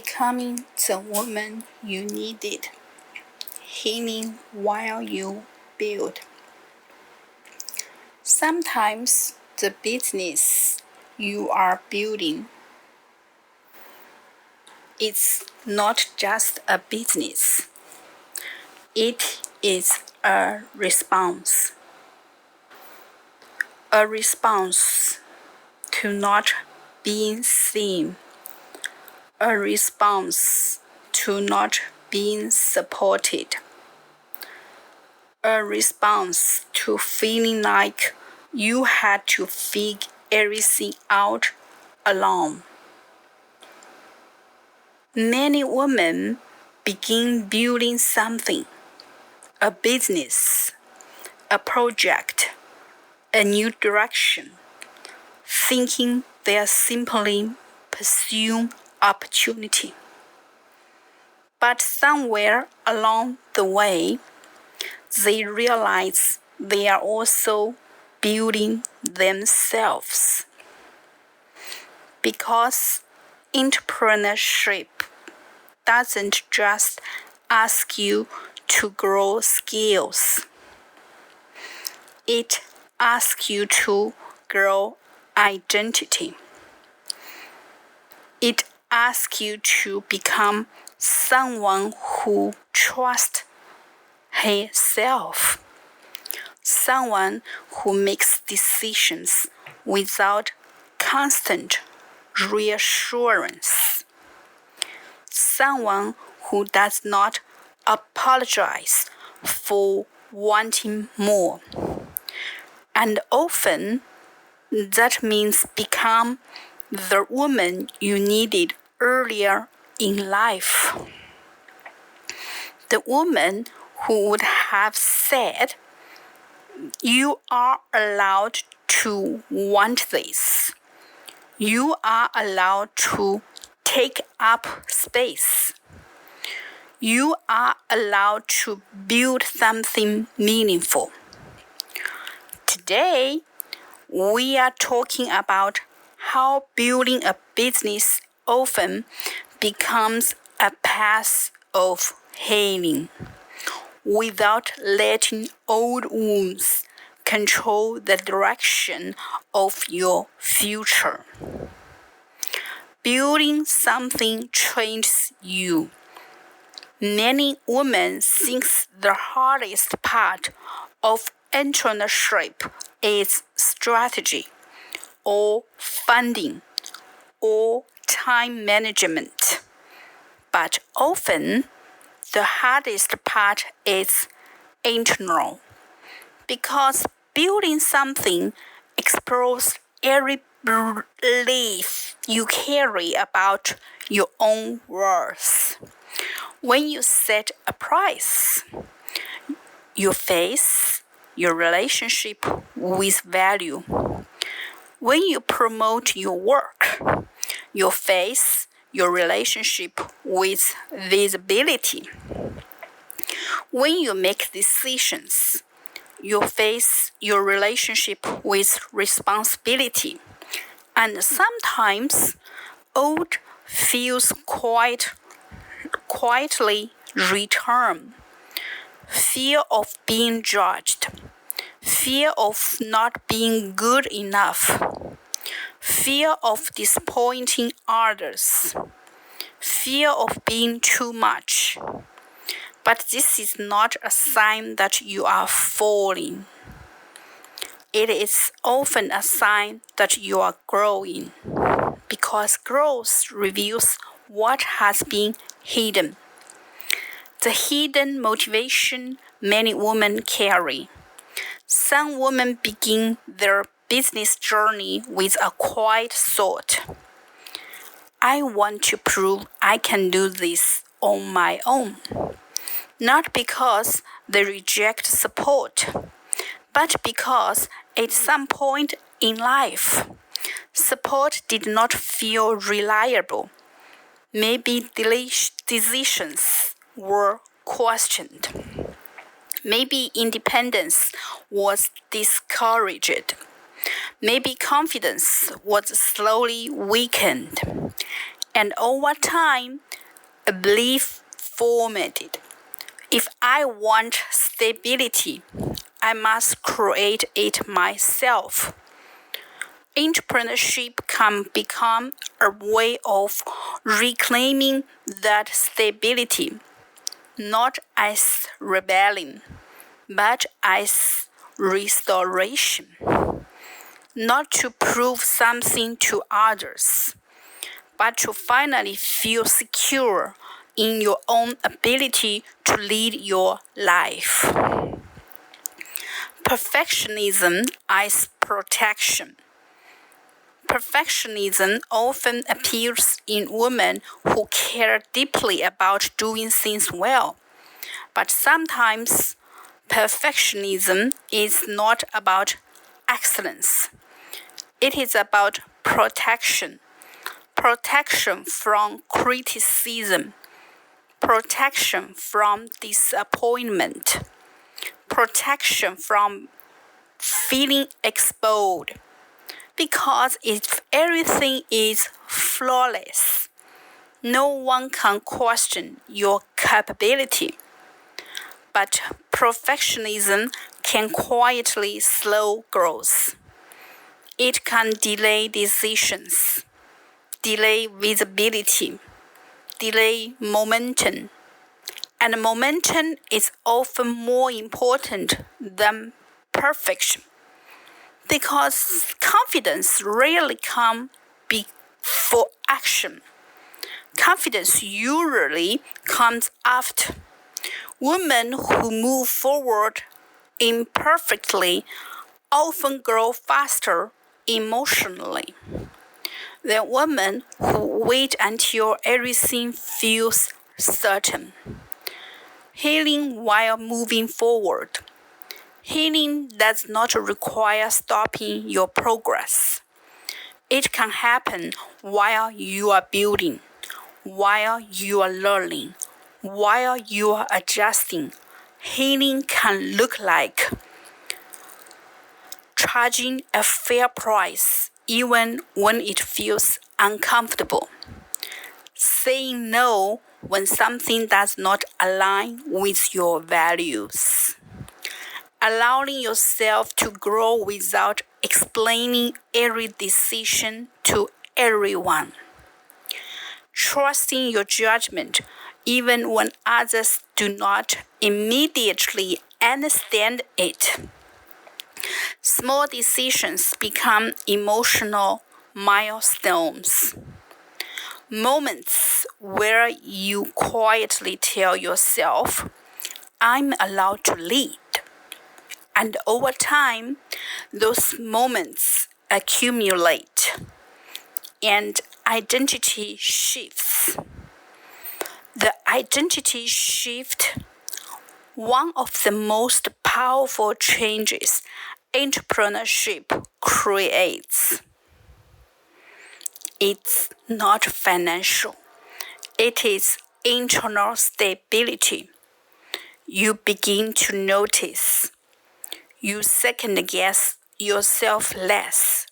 Becoming the woman you needed, healing while you build. Sometimes the business you are building is not just a business, it is a response. A response to not being seen. A response to not being supported. A response to feeling like you had to figure everything out alone. Many women begin building something, a business, a project, a new direction, thinking they are simply pursuing opportunity. But somewhere along the way, they realize they are also building themselves. Because entrepreneurship doesn't just ask you to grow skills. It asks you to grow identity. It asks you to become someone who trusts herself, someone who makes decisions without constant reassurance, someone who does not apologize for wanting more. And often, that means become the woman you needed earlier in life. The woman who would have said, "You are allowed to want this. You are allowed to take up space. You are allowed to build something meaningful." Today, we are talking about how building a business often becomes a path of healing without letting old wounds control the direction of your future. Building something trains you. Many women think the hardest part of entrepreneurship is strategy, or funding, or time management. But often, the hardest part is internal, because building something exposes every belief you carry about your own worth. When you set a price, you face your relationship with value. When you promote your work, you face your relationship with visibility. When you make decisions, you face your relationship with responsibility. And sometimes, old feels quietly return. Fear of being judged. Fear of not being good enough. Fear of disappointing others. Fear of being too much. But this is not a sign that you are falling. It is often a sign that you are growing, because growth reveals what has been hidden. The hidden motivation many women carry. Some women begin their business journey with a quiet thought: I want to prove I can do this on my own. Not because they reject support, but because at some point in life, support did not feel reliable. Maybe decisions were questioned. Maybe independence was discouraged. Maybe confidence was slowly weakened. And over time, a belief formed. If I want stability, I must create it myself. Entrepreneurship can become a way of reclaiming that stability, not as rebellion, but as restoration. Not to prove something to others, but to finally feel secure in your own ability to lead your life. Perfectionism as protection. Perfectionism often appears in women who care deeply about doing things well. But sometimes perfectionism is not about excellence. It is about protection. Protection from criticism. Protection from disappointment. Protection from feeling exposed. Because if everything is flawless, no one can question your capability. But perfectionism can quietly slow growth. It can delay decisions, delay visibility, delay momentum. And momentum is often more important than perfection. Because confidence rarely comes before action. Confidence usually comes after. Women who move forward imperfectly often grow faster emotionally than women who wait until everything feels certain. Healing while moving forward. Healing does not require stopping your progress. It can happen while you are building, while you are learning, while you are adjusting. Healing can look like charging a fair price even when it feels uncomfortable. Saying no when something does not align with your values. Allowing yourself to grow without explaining every decision to everyone. Trusting your judgment even when others do not immediately understand it. Small decisions become emotional milestones. Moments where you quietly tell yourself, I'm allowed to lead. And over time, those moments accumulate and identity shifts. The identity shift, one of the most powerful changes entrepreneurship creates. It's not financial. It is internal stability. You begin to notice. You second guess yourself less.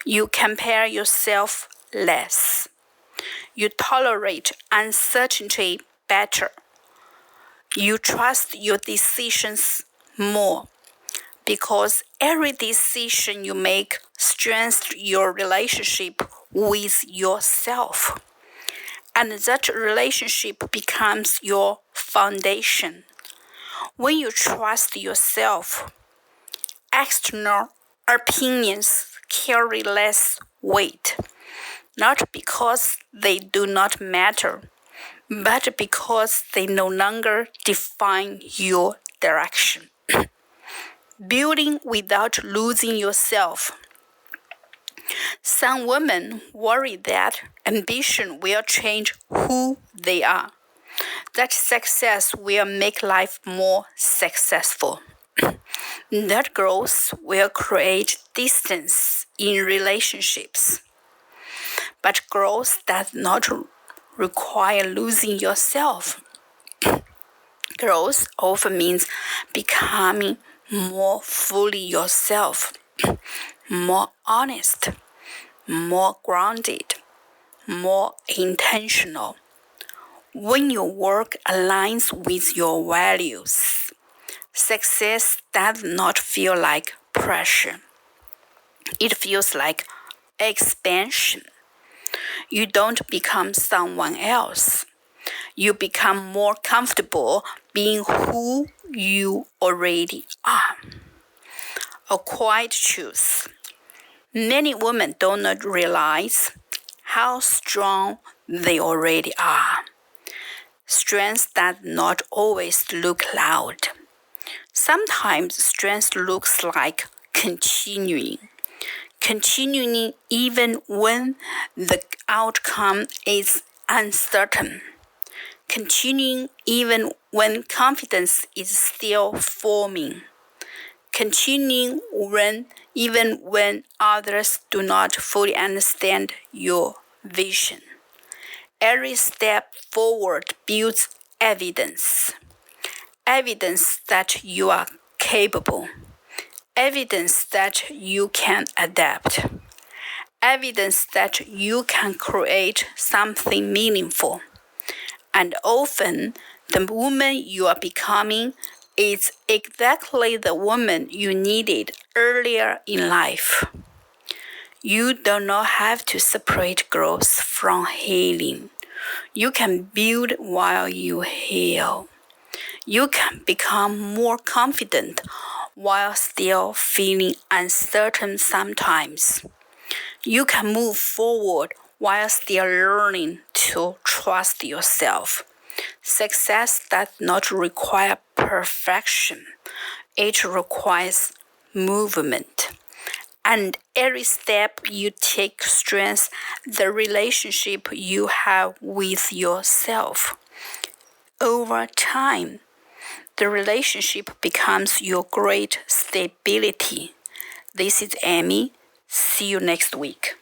You compare yourself less. You tolerate uncertainty better. You trust your decisions more because every decision you make strengthens your relationship with yourself. And that relationship becomes your foundation. When you trust yourself, external opinions carry less weight, not because they do not matter, but because they no longer define your direction. Building without losing yourself. Some women worry that ambition will change who they are, that success will make life more successful. That growth will create distance in relationships. But growth does not require losing yourself. Growth often means becoming more fully yourself, more honest, more grounded, more intentional. When your work aligns with your values, success does not feel like pressure. It feels like expansion. You don't become someone else. You become more comfortable being who you already are. A quiet truth. Many women do not realize how strong they already are. Strength does not always look loud. Sometimes strength looks like continuing even when the outcome is uncertain, continuing even when confidence is still forming, continuing even when others do not fully understand your vision. Every step forward builds evidence that you are capable, evidence that you can adapt, evidence that you can create something meaningful. And often, the woman you are becoming is exactly the woman you needed earlier in life. You do not have to separate growth from healing. You can build while you heal. You can become more confident while still feeling uncertain sometimes. You can move forward while still learning to trust yourself. Success does not require perfection. It requires movement. And every step you take strengthens the relationship you have with yourself. Over time, the relationship becomes your great stability. This is Amy. See you next week.